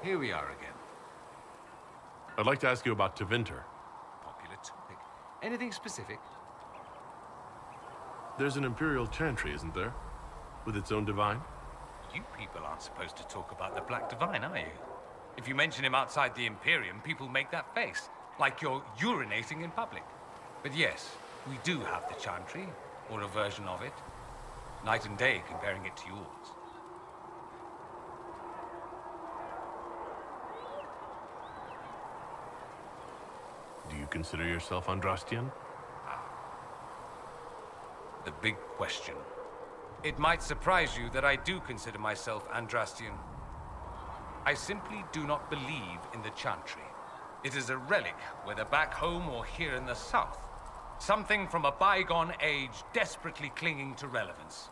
here we are again. I'd like to ask you about Tevinter. Popular topic. Anything specific? There's an Imperial Chantry, isn't there? With its own divine? You people aren't supposed to talk about the Black Divine, are you? If you mention him outside the Imperium, people make that face, like you're urinating in public. But yes, we do have the Chantry, or a version of it. Night and day comparing it to yours. Do you consider yourself Andrastian? The big question. It might surprise you that I do consider myself Andrastian. I simply do not believe in the Chantry. It is a relic, whether back home or here in the south. Something from a bygone age desperately clinging to relevance.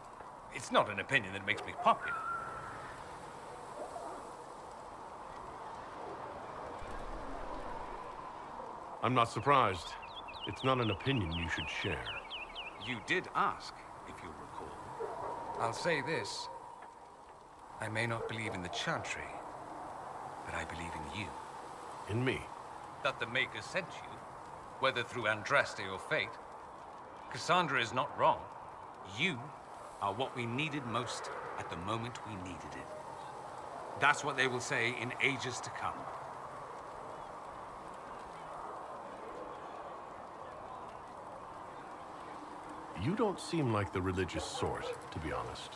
It's not an opinion that makes me popular. I'm not surprised. It's not an opinion you should share. You did ask, if you'll recall. I'll say this. I may not believe in the Chantry, but I believe in you. In me? That the Maker sent you, whether through Andraste or fate. Cassandra is not wrong. You are what we needed most at the moment we needed it. That's what they will say in ages to come. You don't seem like the religious sort, to be honest.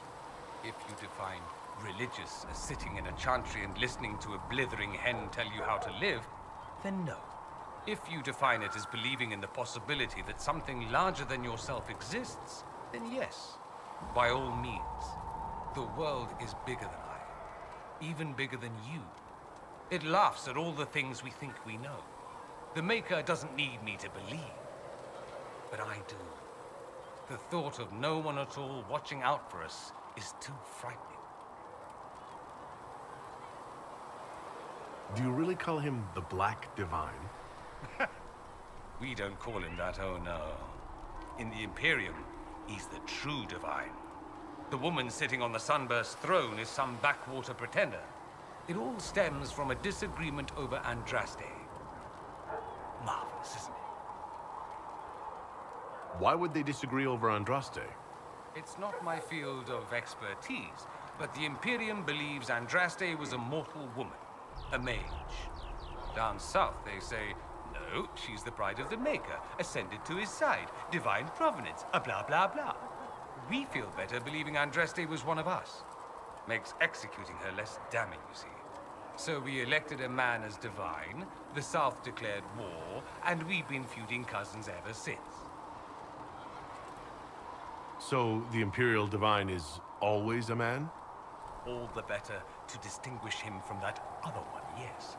If you define religious as sitting in a chantry and listening to a blithering hen tell you how to live, then no. If you define it as believing in the possibility that something larger than yourself exists, then yes, by all means. The world is bigger than I, even bigger than you. It laughs at all the things we think we know. The Maker doesn't need me to believe, but I do. The thought of no one at all watching out for us is too frightening. Do you really call him the Black Divine? We don't call him that, oh no. In the Imperium, he's the true divine. The woman sitting on the Sunburst throne is some backwater pretender. It all stems from a disagreement over Andraste. Marvelous, isn't it? Why would they disagree over Andraste? It's not my field of expertise, but the Imperium believes Andraste was a mortal woman, a mage. Down south, they say, no, she's the bride of the Maker, ascended to his side, divine provenance, a blah blah blah. We feel better believing Andraste was one of us. Makes executing her less damning, you see. So we elected a man as divine, the South declared war, and we've been feuding cousins ever since. So the Imperial Divine is always a man? All the better to distinguish him from that other one, yes.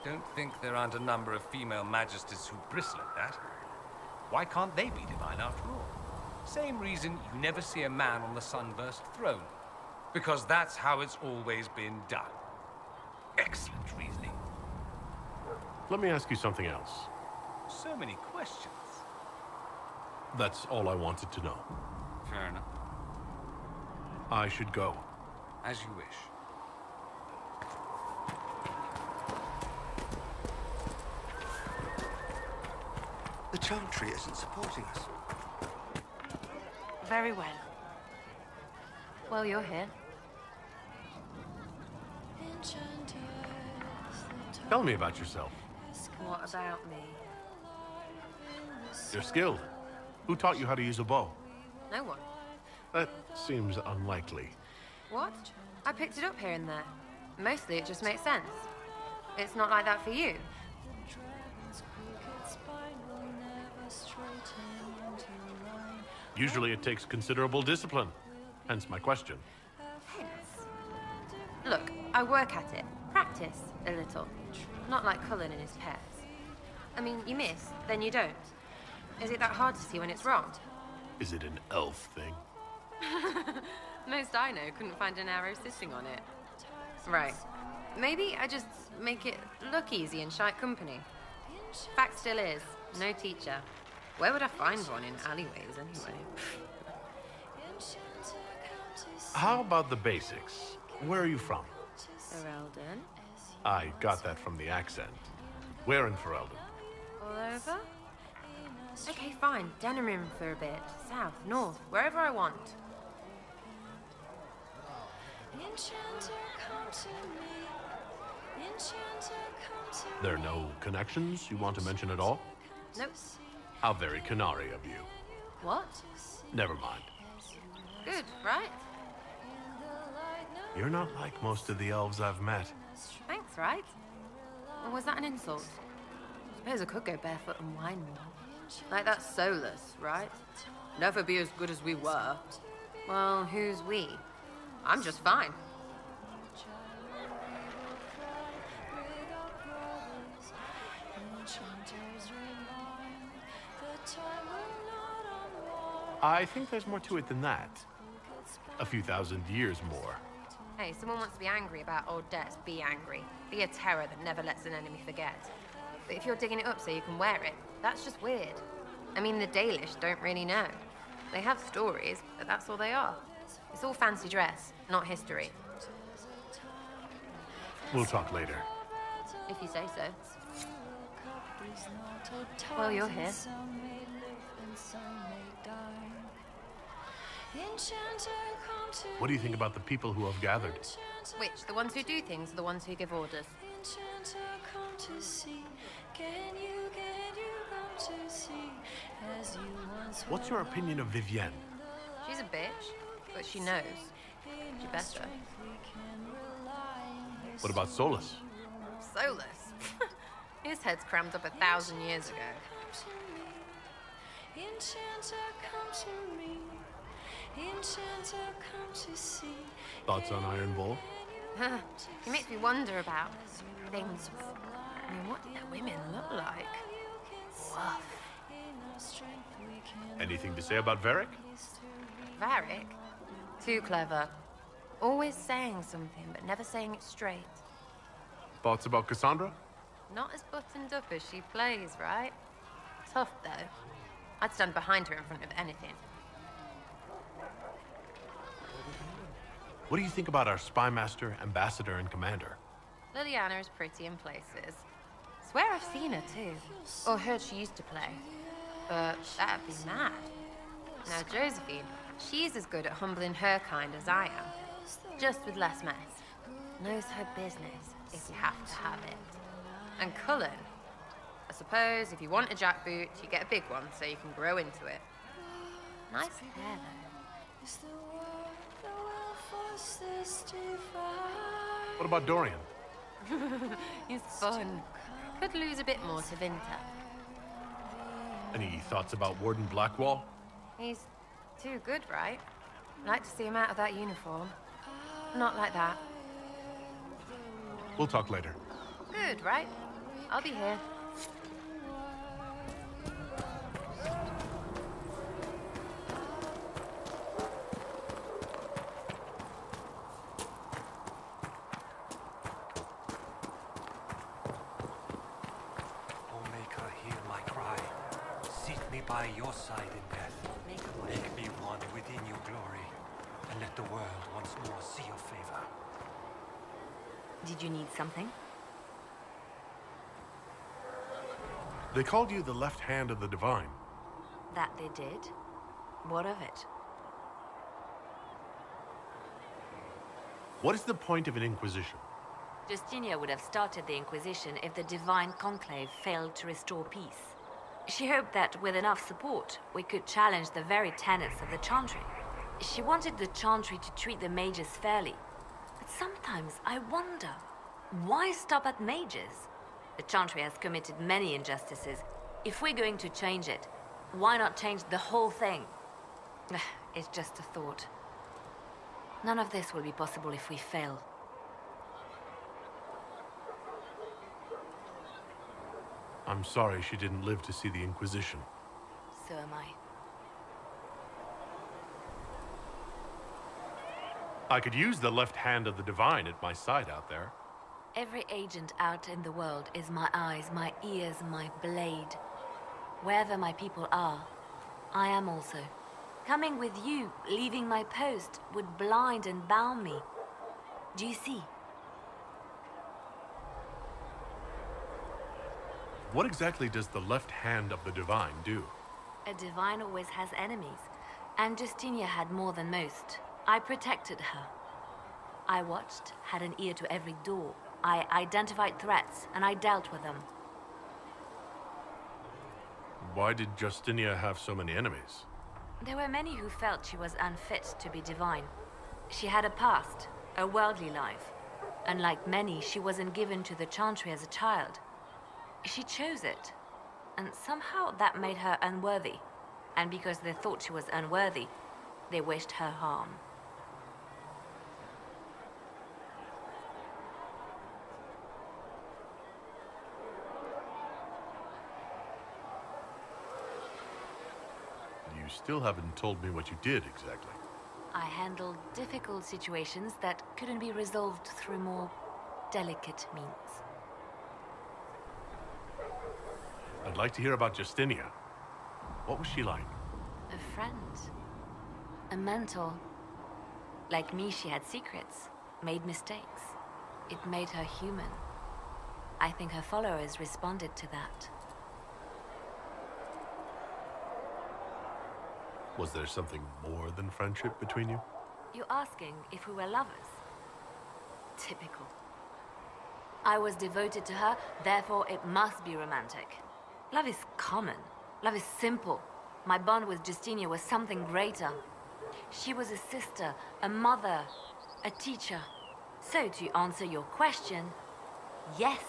Don't think there aren't a number of female magisters who bristle at that. Why can't they be divine after all? Same reason you never see a man on the Sunburst throne. Because that's how it's always been done. Excellent reasoning. Let me ask you something else. So many questions. That's all I wanted to know. Fair enough. I should go. As you wish. The Chantry isn't supporting us. Very well. Well, you're here. Tell me about yourself. What about me? You're skilled. Who taught you how to use a bow? No one. That seems unlikely. What? I picked it up here and there. Mostly it just makes sense. It's not like that for you. Usually it takes considerable discipline. Hence my question. Look, I work at it. Practice a little. Not like Cullen and his pairs. I mean, you miss, then you don't. Is it that hard to see when it's wrong? Is it an elf thing? Most I know couldn't find an arrow sitting on it. Right. Maybe I just make it look easy in shite company. Fact still is, no teacher. Where would I find one in alleyways anyway? How about the basics? Where are you from? Ferelden. I got that from the accent. Where in Ferelden? All over? Okay, fine. Denerim for a bit. South, north, wherever I want. There are no connections you want to mention at all? Nope. How very canary of you. What? Never mind. Good, right? You're not like most of the elves I've met. Thanks, right? Or was that an insult? Suppose I could go barefoot and whine more. Like that's soulless, right? Never be as good as we were. Well, who's we? I'm just fine. I think there's more to it than that. A few thousand years more. Hey, someone wants to be angry about old debts, be angry. Be a terror that never lets an enemy forget. But if you're digging it up so you can wear it, that's just weird. I mean, the Dalish don't really know. They have stories, but that's all they are. It's all fancy dress, not history. We'll talk later. If you say so. Well, you're here. What do you think about the people who have gathered? Which? The ones who do things or the ones who give orders? What's your opinion of Vivienne? She's a bitch, but she knows. She better. What about Solus? Solus? His head's crammed up 1,000 years ago. Thoughts on Iron Bull? He makes me wonder about things. I mean, what do their women look like? Woof. Anything to say about Varric? Varric? Too clever. Always saying something, but never saying it straight. Thoughts about Cassandra? Not as buttoned up as she plays, right? Tough, though. I'd stand behind her in front of anything. What do you think about our spymaster, ambassador, and commander? Liliana is pretty in places. Swear I've seen her, too. Or heard she used to play. But that'd be mad. Now, Josephine, she's as good at humbling her kind as I am. Just with less mess. Knows her business, if you have to have it. And Cullen, I suppose if you want a jackboot, you get a big one so you can grow into it. Nice hair, though. What about Dorian? He's fun. Could lose a bit more to Vinter. Any thoughts about Warden Blackwall? He's too good, right? Like to see him out of that uniform. Not like that. We'll talk later. Good, right? I'll be here. By your side in death. Make me one within your glory, and let the world once more see your favor. Did you need something? They called you the left hand of the divine. That they did. What of it? What is the point of an Inquisition? Justinia would have started the Inquisition if the Divine Conclave failed to restore peace. She hoped that with enough support, we could challenge the very tenets of the Chantry. She wanted the Chantry to treat the mages fairly. But sometimes I wonder, why stop at mages? The Chantry has committed many injustices. If we're going to change it, why not change the whole thing? It's just a thought. None of this will be possible if we fail. I'm sorry she didn't live to see the Inquisition. So am I. I could use the left hand of the divine at my side out there. Every agent out in the world is my eyes, my ears, my blade. Wherever my people are, I am also. Coming with you, leaving my post, would blind and bound me. Do you see? What exactly does the left hand of the Divine do? A divine always has enemies, and Justinia had more than most. I protected her. I watched, had an ear to every door. I identified threats, and I dealt with them. Why did Justinia have so many enemies? There were many who felt she was unfit to be divine. She had a past, a worldly life. Unlike many, she wasn't given to the Chantry as a child. She chose it, and somehow that made her unworthy. And because they thought she was unworthy, they wished her harm. You still haven't told me what you did exactly. I handled difficult situations that couldn't be resolved through more delicate means. I'd like to hear about Justinia. What was she like? A friend. A mentor. Like me, she had secrets, made mistakes. It made her human. I think her followers responded to that. Was there something more than friendship between you? You're asking if we were lovers? Typical. I was devoted to her, therefore it must be romantic. Love is common. Love is simple. My bond with Justinia was something greater. She was a sister, a mother, a teacher. So to answer your question, yes,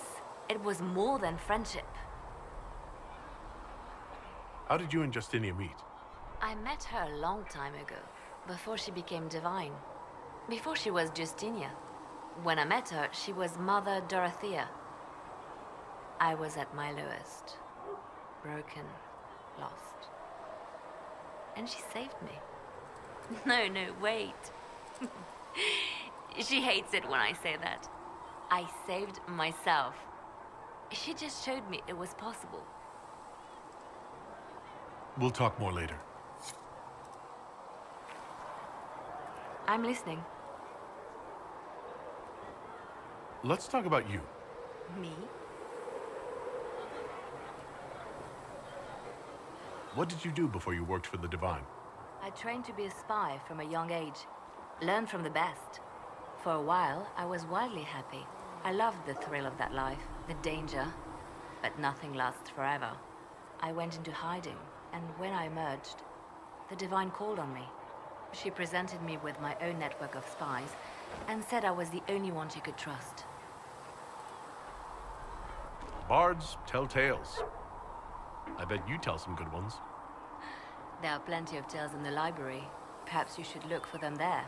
it was more than friendship. How did you and Justinia meet? I met her a long time ago, before she became divine. Before she was Justinia. When I met her, she was Mother Dorothea. I was at my lowest. Broken, lost. And she saved me. No, wait. She hates it when I say that. I saved myself. She just showed me it was possible. We'll talk more later. I'm listening. Let's talk about you. Me? What did you do before you worked for the Divine? I trained to be a spy from a young age. Learned from the best. For a while, I was wildly happy. I loved the thrill of that life, the danger. But nothing lasts forever. I went into hiding, and when I emerged, the Divine called on me. She presented me with my own network of spies, and said I was the only one she could trust. Bards tell tales. I bet you tell some good ones. There are plenty of tales in the library. Perhaps you should look for them there.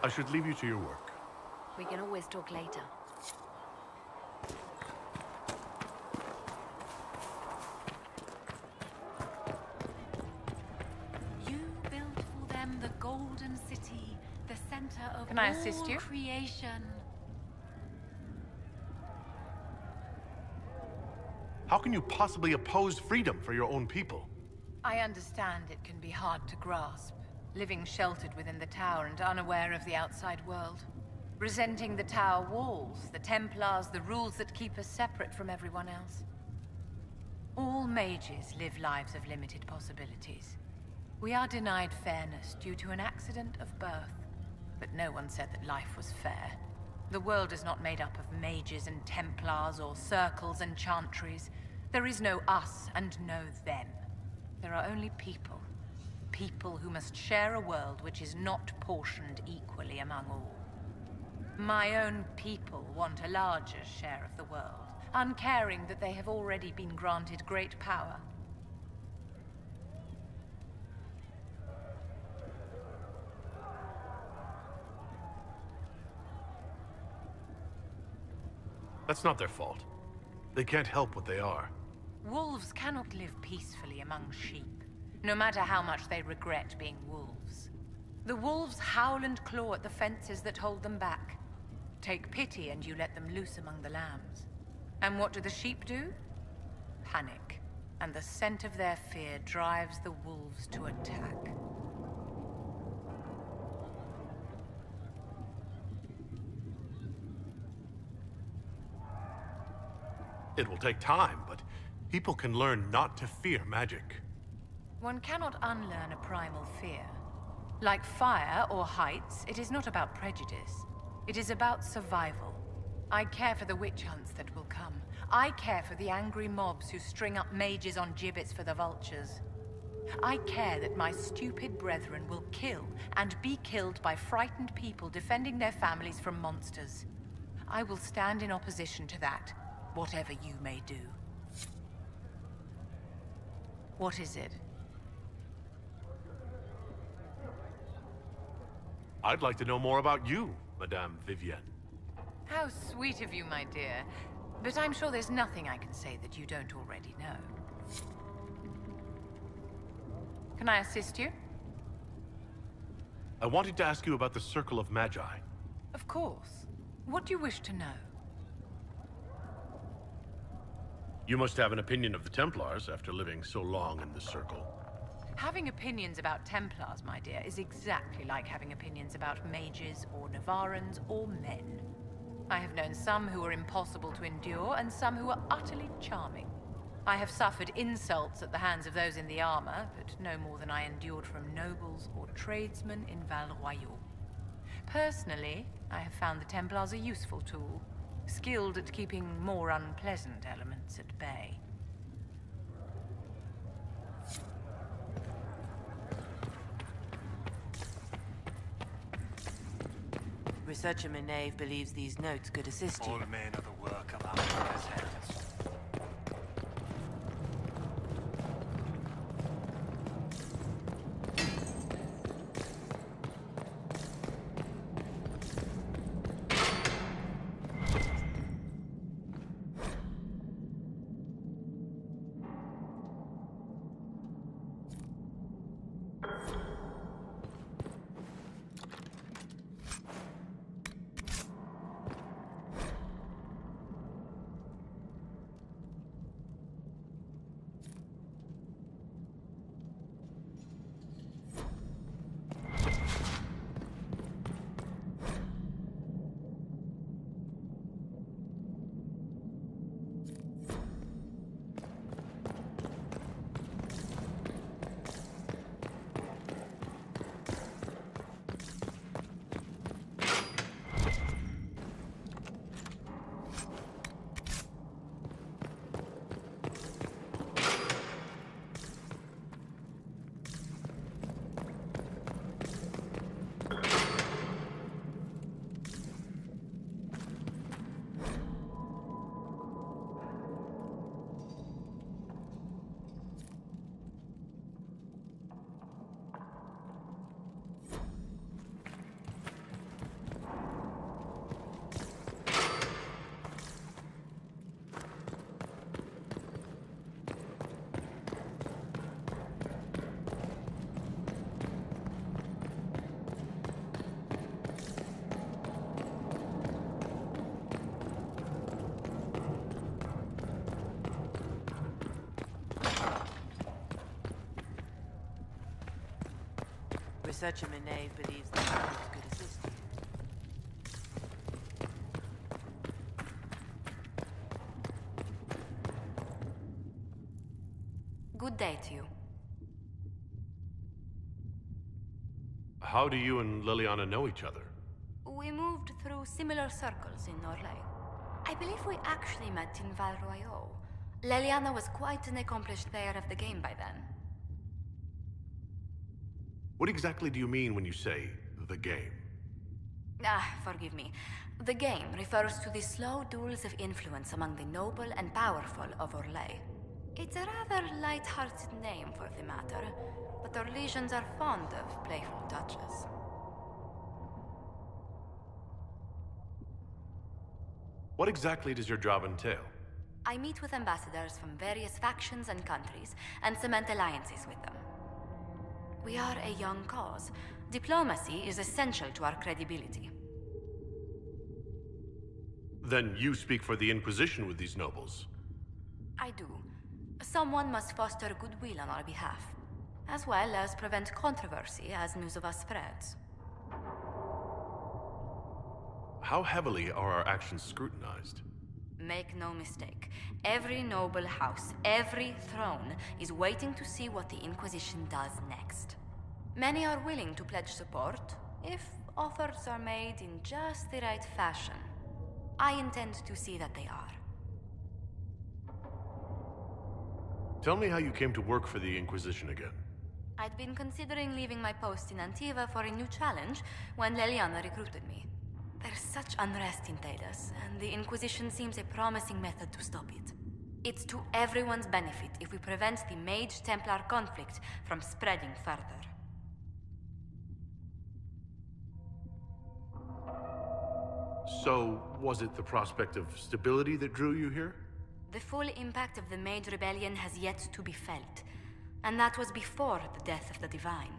I should leave you to your work. We can always talk later. You built for them the golden city, the center of Can I assist you? creation. How can you possibly oppose freedom for your own people? I understand it can be hard to grasp, living sheltered within the tower and unaware of the outside world. Resenting the tower walls, the Templars, the rules that keep us separate from everyone else. All mages live lives of limited possibilities. We are denied fairness due to an accident of birth, but no one said that life was fair. The world is not made up of mages and Templars or circles and chantries. There is no us and no them. There are only people. People who must share a world which is not portioned equally among all. My own people want a larger share of the world, uncaring that they have already been granted great power. That's not their fault. They can't help what they are. Wolves cannot live peacefully among sheep, no matter how much they regret being wolves. The wolves howl and claw at the fences that hold them back. Take pity and you let them loose among the lambs. And what do the sheep do? Panic, and the scent of their fear drives the wolves to attack. It will take time, but people can learn not to fear magic. One cannot unlearn a primal fear. Like fire or heights, it is not about prejudice. It is about survival. I care for the witch hunts that will come. I care for the angry mobs who string up mages on gibbets for the vultures. I care that my stupid brethren will kill and be killed by frightened people defending their families from monsters. I will stand in opposition to that, whatever you may do. What is it? I'd like to know more about you, Madame Vivienne. How sweet of you, my dear. But I'm sure there's nothing I can say that you don't already know. Can I assist you? I wanted to ask you about the Circle of Magi. Of course. What do you wish to know? You must have an opinion of the Templars after living so long in the Circle. Having opinions about Templars, my dear, is exactly like having opinions about mages or Navarrans or men. I have known some who are impossible to endure and some who are utterly charming. I have suffered insults at the hands of those in the armor, but no more than I endured from nobles or tradesmen in Val Royal. Personally, I have found the Templars a useful tool, skilled at keeping more unpleasant elements at bay. Researcher Menave believes these notes could assist you. All men are the work of our mother's hands. Researcher Menave believes these notes could assist you. Good day to you. How do you and Liliana know each other? We moved through similar circles in Orlais. I believe we actually met in Val Royal. Liliana was quite an accomplished player of the game by then. What exactly do you mean when you say, the game? Forgive me. The game refers to the slow duels of influence among the noble and powerful of Orlais. It's a rather light-hearted name for the matter, but Orlesians are fond of playful touches. What exactly does your job entail? I meet with ambassadors from various factions and countries, and cement alliances with them. We are a young cause. Diplomacy is essential to our credibility. Then you speak for the Inquisition with these nobles. I do. Someone must foster goodwill on our behalf, as well as prevent controversy as news of us spreads. How heavily are our actions scrutinized? Make no mistake, every noble house, every throne is waiting to see what the Inquisition does next. Many are willing to pledge support, if offers are made in just the right fashion. I intend to see that they are. Tell me how you came to work for the Inquisition again. I'd been considering leaving my post in Antiva for a new challenge when Leliana recruited me. There's such unrest in Thedas, and the Inquisition seems a promising method to stop it. It's to everyone's benefit if we prevent the Mage-Templar conflict from spreading further. So, was it the prospect of stability that drew you here? The full impact of the Mage Rebellion has yet to be felt, and that was before the death of the Divine.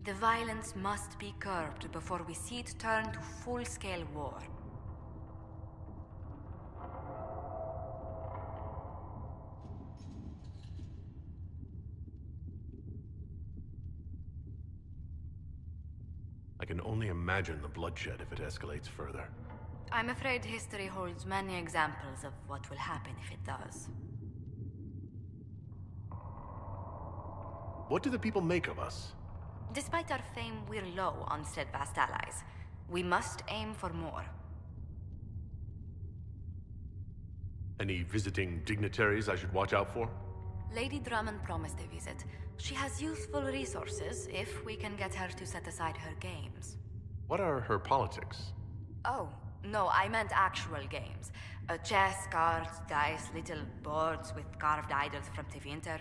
The violence must be curbed before we see it turn to full-scale war. I can only imagine the bloodshed if it escalates further. I'm afraid history holds many examples of what will happen if it does. What do the people make of us? Despite our fame, we're low on steadfast allies. We must aim for more. Any visiting dignitaries I should watch out for? Lady Drummond promised a visit. She has useful resources if we can get her to set aside her games. What are her politics? Oh, no, I meant actual games. Chess, cards, dice, little boards with carved idols from Tevinter.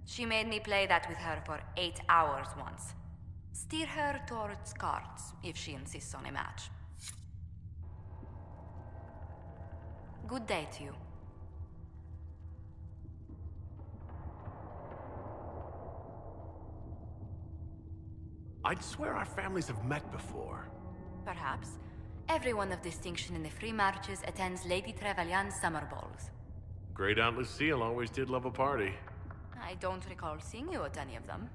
She made me play that with her for 8 hours once. Steer her towards cards, if she insists on a match. Good day to you. I'd swear our families have met before. Perhaps. Everyone of distinction in the Free Marches attends Lady Trevelyan's summer balls. Great Aunt Lucille always did love a party. I don't recall seeing you at any of them.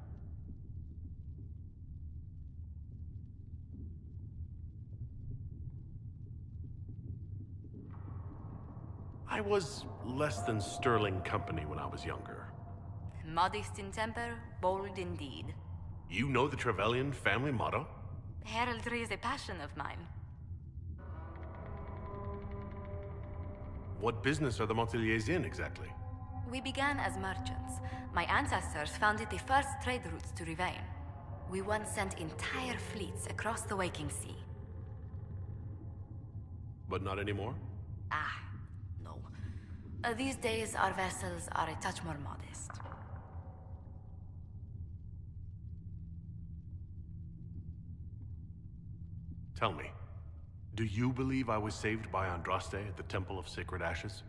I was less than sterling company when I was younger. Modest in temper, bold in deed. You know the Trevelyan family motto? Heraldry is a passion of mine. What business are the Monteliers in, exactly? We began as merchants. My ancestors founded the first trade routes to Rivain. We once sent entire fleets across the Waking Sea. But not anymore? No. These days, our vessels are a touch more modest. Tell me, do you believe I was saved by Andraste at the Temple of Sacred Ashes?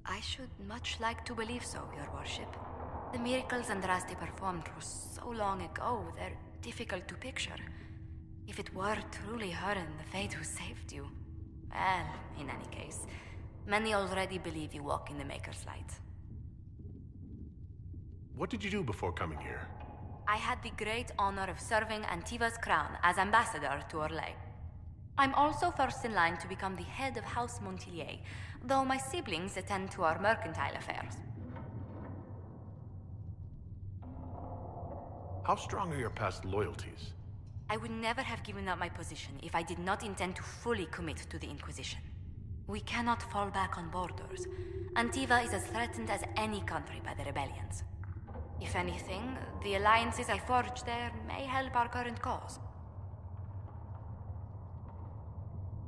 I should much like to believe so, Your Worship. The miracles Andraste performed were so long ago, they're difficult to picture. If it were truly her and the Fate who saved you... Well, in any case, many already believe you walk in the Maker's light. What did you do before coming here? I had the great honor of serving Antiva's crown as ambassador to Orlais. I'm also first in line to become the head of House Montelier, though my siblings attend to our mercantile affairs. How strong are your past loyalties? I would never have given up my position if I did not intend to fully commit to the Inquisition. We cannot fall back on borders. Antiva is as threatened as any country by the rebellions. If anything, the alliances I forged there may help our current cause.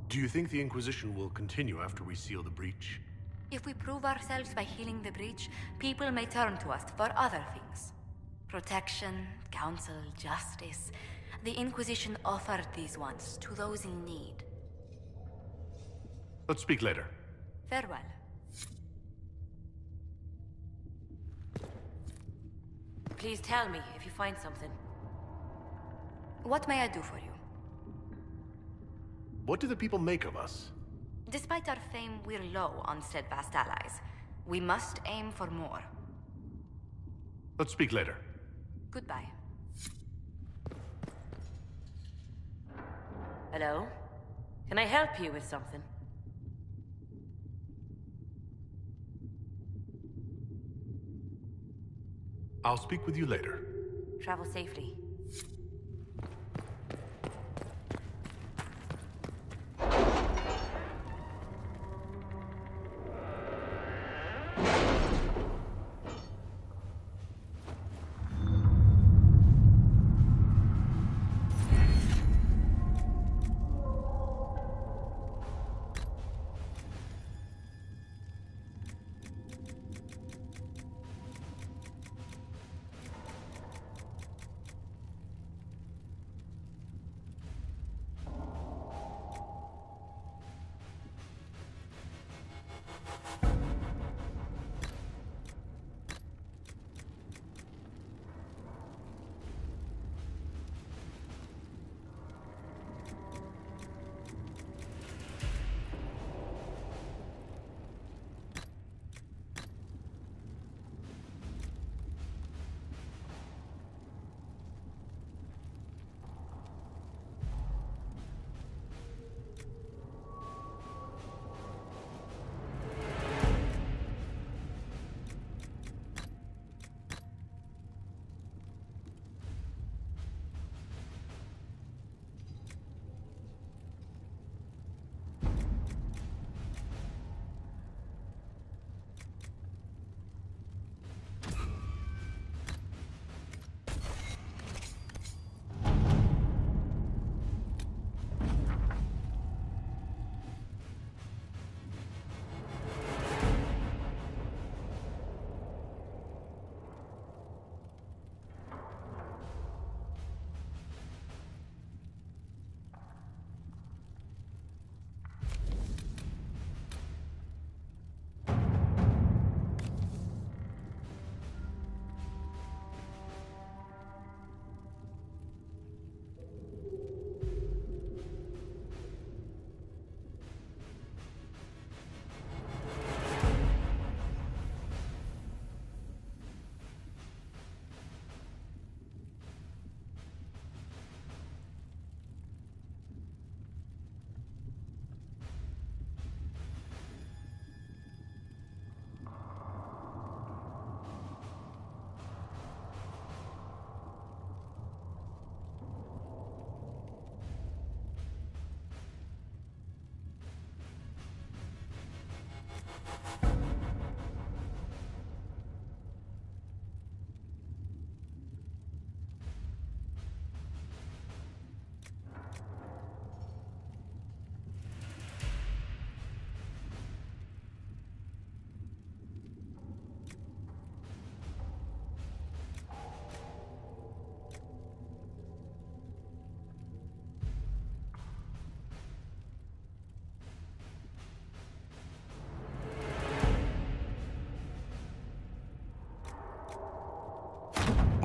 Do you think the Inquisition will continue after we seal the breach? If we prove ourselves by healing the breach, people may turn to us for other things. Protection, counsel, justice. The Inquisition offered these once to those in need. Let's speak later. Farewell. Please tell me if you find something. What may I do for you? What do the people make of us? Despite our fame, we're low on steadfast allies. We must aim for more. Let's speak later. Goodbye. Hello? Can I help you with something? I'll speak with you later. Travel safely.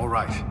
All right.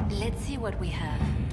Let's see what we have.